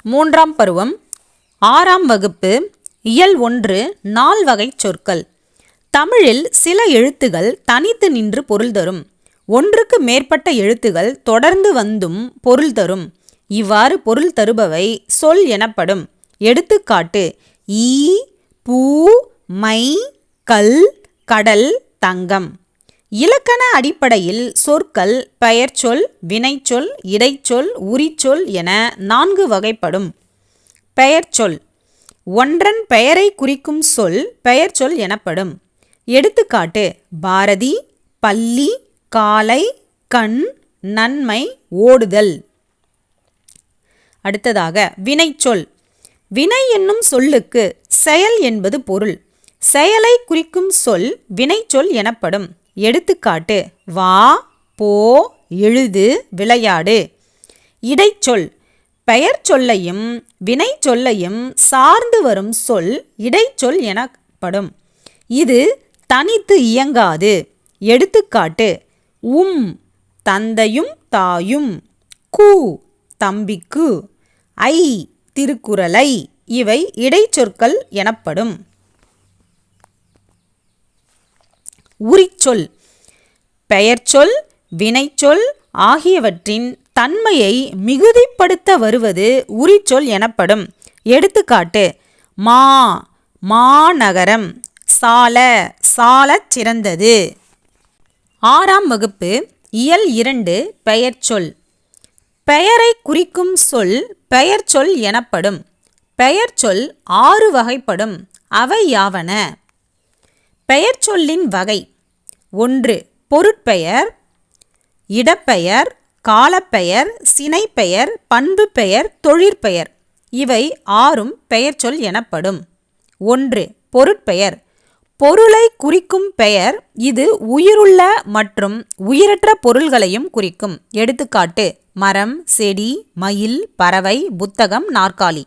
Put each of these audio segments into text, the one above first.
மூன்றாம் பருவம் 6ஆம் வகுப்பு இயல் 1 நால்வகை சொற்கள். தமிழில் சில எழுத்துகள் தனித்து நின்று பொருள் தரும். ஒன்றுக்கு மேற்பட்ட எழுத்துகள் தொடர்ந்து வந்தும் பொருள் தரும். இவ்வாறு பொருள் தருபவை சொல் எனப்படும். எடுத்துக்காட்டு: ஈ, பூ, மை, கல், கடல், தங்கம். இலக்கண அடிப்படையில் சொற்கள் பெயர்ச்சொல், வினைச்சொல், இடைச்சொல், உரிச்சொல் என 4 வகைப்படும். பெயர்ச்சொல்: ஒன்றன் பெயரை குறிக்கும் சொல் பெயர்ச்சொல் எனப்படும். எடுத்துக்காட்டு: பாரதி, பள்ளி, காலை, கண், நன்மை, ஓடுதல். அடுத்ததாக வினைச்சொல். வினை என்னும் சொல்லுக்கு செயல் என்பது பொருள். செயலை குறிக்கும் சொல் வினைச்சொல் எனப்படும். எடுத்துக்காட்டு: வா, போ, எழுது, விளையாடு. இடைச்சொல். பெயர் சொல்லையும் வினை சொல்லையும் சார்ந்து வரும் சொல் இடைச்சொல் எனப்படும். இது தனித்து இயங்காது. எடுத்துக்காட்டு: தந்தையும் தாயும், கு தம்பிக்கு, ஐ திருக்குறளை. இவை இடைச்சொற்கள் எனப்படும். உரிச்சொல். பெயர்ச்சொல், வினைச்சொல் ஆகியவற்றின் தன்மையை மிகுதிப்படுத்த வருவது உரிச்சொல் எனப்படும். எடுத்துக்காட்டு: மா, மாநகரம், சால, சாலச் சிறந்தது. 6ஆம் வகுப்பு இயல் 2 பெயர்ச்சொல். பெயரை குறிக்கும் சொல் பெயர்ச்சொல் எனப்படும். பெயர்ச்சொல் 6 வகைப்படும். அவை யாவன: பெயர்ச்சொல்லின் வகை: 1. பொருட்பெயர், இடப்பெயர், காலப்பெயர், சினைப்பெயர், பண்புப்பெயர், தொழிற்பெயர். இவை 6ம் பெயர்ச்சொல் எனப்படும். 1. பொருட்பெயர். பொருளை குறிக்கும் பெயர். இது உயிருள்ள மற்றும் உயிரற்ற பொருள்களையும் குறிக்கும். எடுத்துக்காட்டு: மரம், செடி, மயில், பறவை, புத்தகம், நாற்காலி.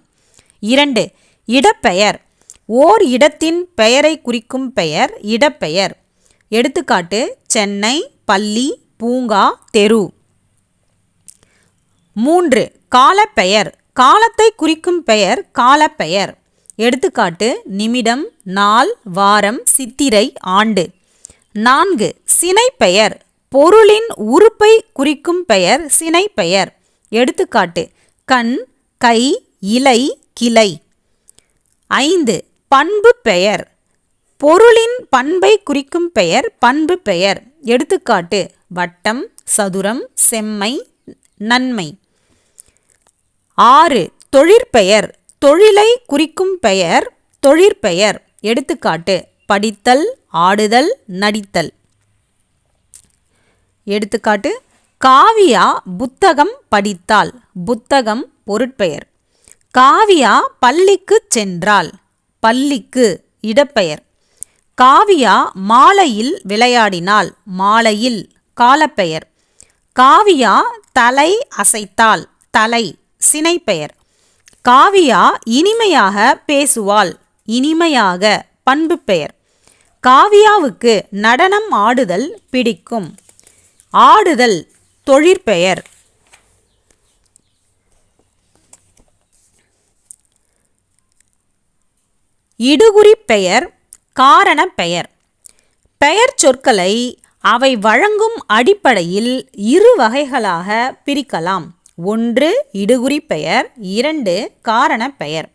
2. இடப்பெயர். ஓர் இடத்தின் பெயரை குறிக்கும் பெயர் இடப்பெயர். எடுத்துக்காட்டு: சென்னை, பள்ளி, பூங்கா, தெரு. 3. காலப்பெயர். காலத்தை குறிக்கும் பெயர் காலப்பெயர். எடுத்துக்காட்டு: நிமிடம், நாள், வாரம், சித்திரை, ஆண்டு. 4. சினைப்பெயர். பொருளின் உறுப்பை குறிக்கும் பெயர் சினைப்பெயர். எடுத்துக்காட்டு: கண், கை, இலை, கிளை. 5. பண்பு பெயர். பொருளின் பண்பை குறிக்கும் பெயர் பண்பு பெயர். எடுத்துக்காட்டு: வட்டம், சதுரம், செம்மை, நன்மை. 6. தொழிற்பெயர். தொழிலை குறிக்கும் பெயர் தொழிற்பெயர். எடுத்துக்காட்டு: படித்தல், ஆடுதல், நடித்தல். எடுத்துக்காட்டு: காவியா புத்தகம் படித்தாள். புத்தகம் பொருட்பெயர். காவியா பள்ளிக்கு சென்றாள். பள்ளிக்கு இடப்பெயர். காவியா மாலையில் விளையாடினாள். மாலையில் காலப்பெயர். காவியா தலை அசைத்தாள். தலை சினைப்பெயர். காவியா இனிமையாக பேசுவாள். இனிமையாக பண்புப்பெயர். காவியாவுக்கு நடனம் ஆடுதல் பிடிக்கும். ஆடுதல் தொழிற்பெயர். இடுகுறிப் பெயர், காரணப் பெயர். பெயர் சொற்களை அவை வழங்கும் அடிப்படையில் 2 வகைகளாக பிரிக்கலாம். 1. இடுகுறிப் பெயர். 2. காரணப் பெயர்.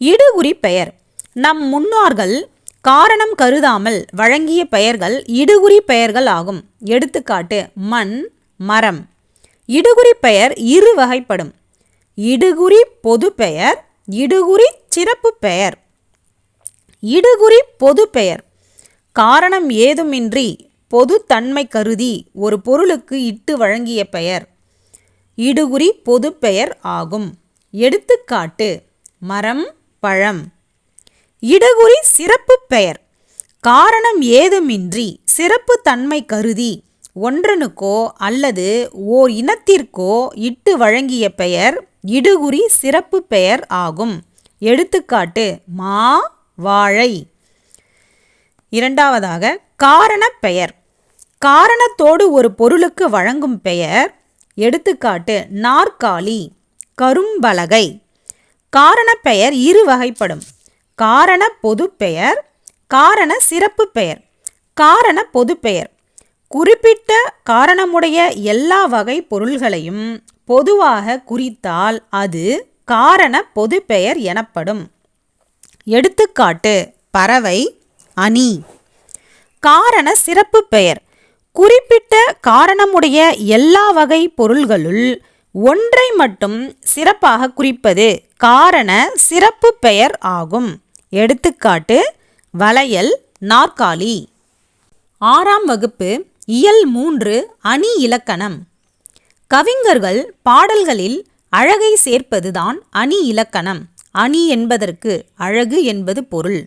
இடுகுறிப் பெயர். நம் முன்னோர்கள் காரணம் கருதாமல் வழங்கிய பெயர்கள் இடுகுறி பெயர்கள் ஆகும். எடுத்துக்காட்டு: மண், மரம். இடுகுறிப் பெயர் 2 வகைப்படும். இடுகுறி பொது பெயர், இடுகுறி சிறப்பு பெயர். இடுகுறி பொது பெயர். காரணம் ஏதுமின்றி பொது தன்மை கருதி ஒரு பொருளுக்கு இட்டு வழங்கிய பெயர் இடுகுறி பொது பெயர் ஆகும். எடுத்துக்காட்டு: மரம், பழம். இடுகுறி சிறப்பு பெயர். காரணம் ஏதுமின்றி சிறப்பு தன்மை கருதி ஒன்றனுக்கோ அல்லது ஓர் இனத்திற்கோ இட்டு வழங்கிய பெயர் இடுகுறி சிறப்பு பெயர் ஆகும். எடுத்துக்காட்டு: மா, வாழை. 2. காரணப் பெயர். காரணத்தோடு ஒரு பொருளுக்கு வழங்கும் பெயர். எடுத்துக்காட்டு: நாற்காலி, கரும்பலகை. காரணப்பெயர் இரு வகைப்படும். காரண பொதுப்பெயர், காரண சிறப்பு பெயர். காரண பொதுப்பெயர் குறிப்பிட்ட காரணமுடைய எல்லா வகை பொருள்களையும் பொதுவாக குறித்தால் அது காரண பொதுப்பெயர் எனப்படும். எடுத்துக்காட்டு: பறவை, அணி. காரண சிறப்பு பெயர் குறிப்பிட்ட காரணமுடைய எல்லா வகை பொருள்களுள் ஒன்றை மட்டும் சிறப்பாக குறிப்பது காரண சிறப்பு பெயர் ஆகும். எடுத்துக்காட்டு: வளையல், நாற்காலி. 6ஆம் வகுப்பு இயல் 3 அணி இலக்கணம். கவிஞர்கள் பாடல்களில் அழகை சேர்ப்பதுதான் அணி இலக்கணம். அணி என்பதற்கு அழகு என்பது பொருள்.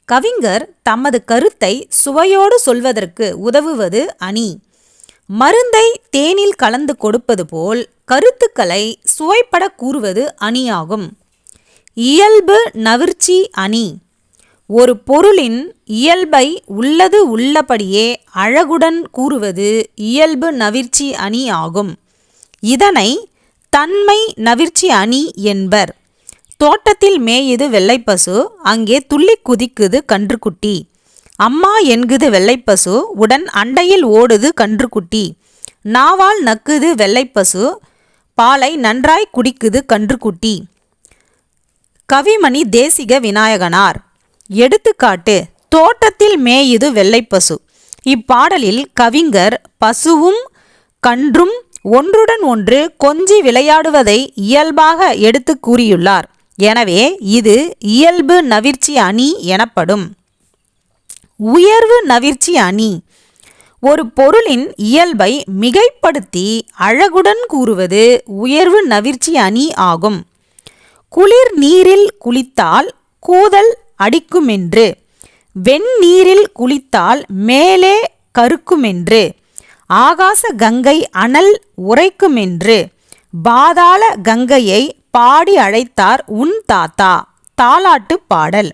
கவிஞர் தமது கருத்தை சுவையோடு சொல்வதற்கு உதவுவது அணி. மருந்தை தேனில் கலந்து கொடுப்பது போல் கருத்துக்களை சுவைப்பட கூறுவது அணியாகும். இயல்பு நவிர்ச்சி அணி ஒரு பொருளின் இயல்பை உள்ளது உள்ளபடியே அழகுடன் கூறுவது இயல்பு நவிர்ச்சி அணி ஆகும். இதனை தன்மை நவிர்ச்சி அணி என்பர். தோட்டத்தில் மேயுது வெள்ளைப்பசு, அங்கே துள்ளி குதிக்குது கன்றுக்குட்டி. அம்மா என்குது வெள்ளைப்பசு, உடன் அண்டையில் ஓடுது கன்றுக்குட்டி. நாவால் நக்குது வெள்ளைப்பசு, பாலை நன்றாய் குடிக்குது கன்றுக்குட்டி. கவிமணி தேசிக விநாயகனார். எடுத்துக்காட்டு: தோட்டத்தில் மேயுது வெள்ளைப்பசு. இப்பாடலில் கவிஞர் பசுவும் கன்றும் ஒன்றுடன் ஒன்று கொஞ்சி விளையாடுவதை இயல்பாக எடுத்து கூறியுள்ளார். எனவே இது இயல்பு நவிர்ச்சி அணி எனப்படும். உயர்வு நவிர்ச்சி அணி ஒரு பொருளின் இயல்பை மிகைப்படுத்தி அழகுடன் கூறுவது உயர்வு நவிர்ச்சி அணி ஆகும். குளிர் நீரில் குளித்தால் கூதல் அடிக்குமென்று, வெந்நீரில் குளித்தால் மேலே கருக்குமென்று, ஆகாச கங்கை அனல் உரைக்குமென்று, பாதாள கங்கையை பாடி அழைத்தார் உன் தாத்தா. தாலாட்டு பாடல்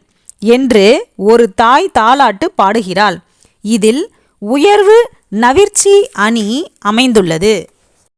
என்று ஒரு தாய் தாலாட்டு பாடுகிறாள். இதில் உயர்வு நவிர்ச்சி அணி அமைந்துள்ளது.